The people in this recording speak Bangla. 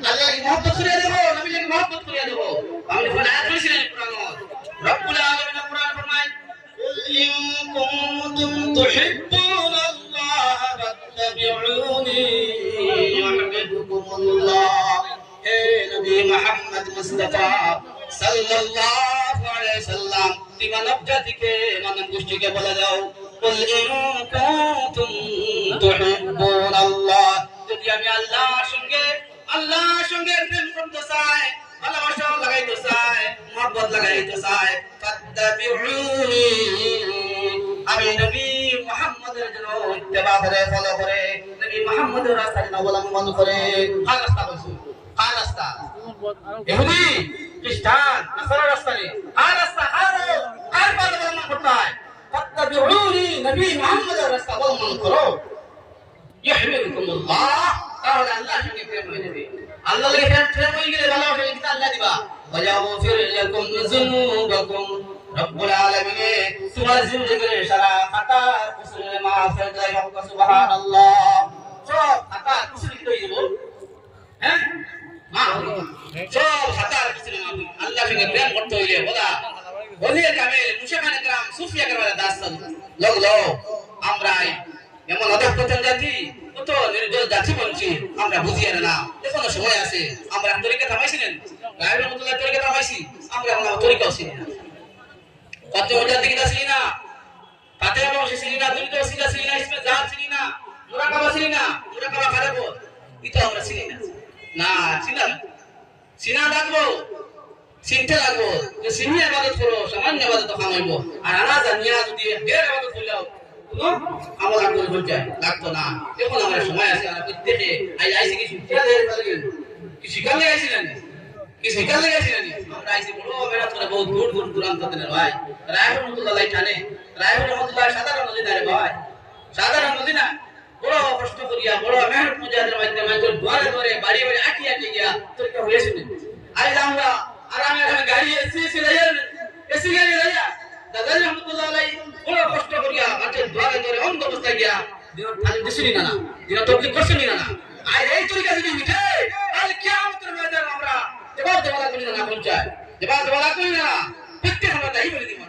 আল্লাহকে মহব্বত করিয়া দেব, নবীকে মহব্বত করিয়া দেব। আমি কোন আয়াত পড়ছিলেন কোরআন রব্বুল আলামিন কোরআন ফরমায় কুল ইন কুনতুম তুহিব্বুনাল্লাহ ফাত্তাবিউনি ইউহিব্বুকুমুল্লাহ। হে নবী মুহাম্মদ মুস্তাফা সাল্লাল্লাহু আলাইহি সাল্লাম, তুমি মানব জাতিকে, মানব গোষ্ঠীকে বলে দাও কুল ইন কুনতুম তুহিব্বুনাল্লাহ, যদি আমি আল্লাহর সঙ্গে প্রেম করতে চাই, ভালোবাসা লাগাইতে চাই, মহব্বত লাগাইতে চাই, ফাত্তাবিউনি, আমি নবী মুহাম্মদের জন্য ইত্তেবা করে, ফলো করে, নবী মুহাম্মদের রাস্তা যেন অবলম্বন করে। কার রাস্তা বলছো? কার রাস্তা? ইহুদি, খ্রিস্টান, নাসারার রাস্তা নেই। কার রাস্তা? কার পথ অবলম্বন করতে হয়? ফাত্তাবিউনি, নবী মুহাম্মদের রাস্তা অবলম্বন করো। ইউহিব্বুকুমুল্লাহ, তাহলে আল্লাহর সঙ্গে প্রেম হয়ে যাবে। আল্লাহর সঙ্গে প্রেম হয়ে গেলে ভালোবাসা কিন্তু আল্লাহ দিবা। ওয়ায়াগফির লাকুম যুনুবাকুম, রব্বুল আলামিন তোমার জিন্দেগির সারা খাতা কুসুরে মাফ করে দেয়। সুবহানাল্লাহ, সব খাতা কুসুরে কি হয়ে যাব? হ্যাঁ, মাফ সব খাতা কুসুরে মাফ। আল্লাহর সঙ্গে প্রেম করতে হইলে বলা ওলিয়ে কামেল মুশাখানে کرام সুফিয়া کرام দাস্তান লোক আমরা এমন অধঃপতন জাতি, কত নির্দোষ জাতি বলছি, আমরা বুঝিয়ে না। এখনো সময় আছে, আমরা তরিকা থামাইছিলেন, গায়ের রহমতুল্লাহ তরিকা থামাইছি, আমরা কোনো তরিকাও চিনি না। কত জাতি কিনা চিনি না, ফাতিহা বংশ চিনি না, দুনিত ওসিলা চিনি না, ইসমে জাত চিনি না, মুরাকাবা চিনি না, মুরাকাবা খারাপ এটা আমরা চিনি না। না চিনা লাগবো, চিনতে লাগবো যে চিনি ইবাদত করো, সামান্য ইবাদত কামাইবো। আর আনা জানিয়া যদি ঢের ইবাদত করলেও কোনো আমল আর করে যায় লাগতো না। এখন আমার সময় আছে, আমরা প্রত্যেকে আইসি কি শিক্ষা দেয় কি শিক্ষা লেগেছিলেন, কি শিক্ষা লেগেছিলেন। আমরা আইসি বড় মেহনত করে বহু দূর দূর দূরান্ত থেকে ভাই। রায়পুর রহমতুল্লাহ টানে, রায়পুর রহমতুল্লাহ সাধারণ নদী না রে ভাই, সাধারণ নদী না। বড় কষ্ট করিয়া, বড় মেহনত মুজাহিদের মাধ্যমে দুয়ারে দুয়ারে বাড়ি বাড়ি আঁকি গিয়া তরিকা হয়েছিলেন। আজ আমরা আরামে এখানে গাড়ি এসি গাড়ি লাইয়া দাদা রহমতুল্লাহ আলাইহি বড় কষ্ট করিয়া মাঠে দুয়ারে দুয়ারে অন্ধ অবস্থায় গিয়া দিন খালি দিছিনি না, দিন তবলিগ করছিনি না। আর এই তরিকা যদি মিঠে তাহলে কিয়ামতের ময়দানে আমরা জবাব দেওয়া করি না, পৌঁছায় জবাব দেওয়া করি না, প্রত্যেক আমরা তাই বলে দিব।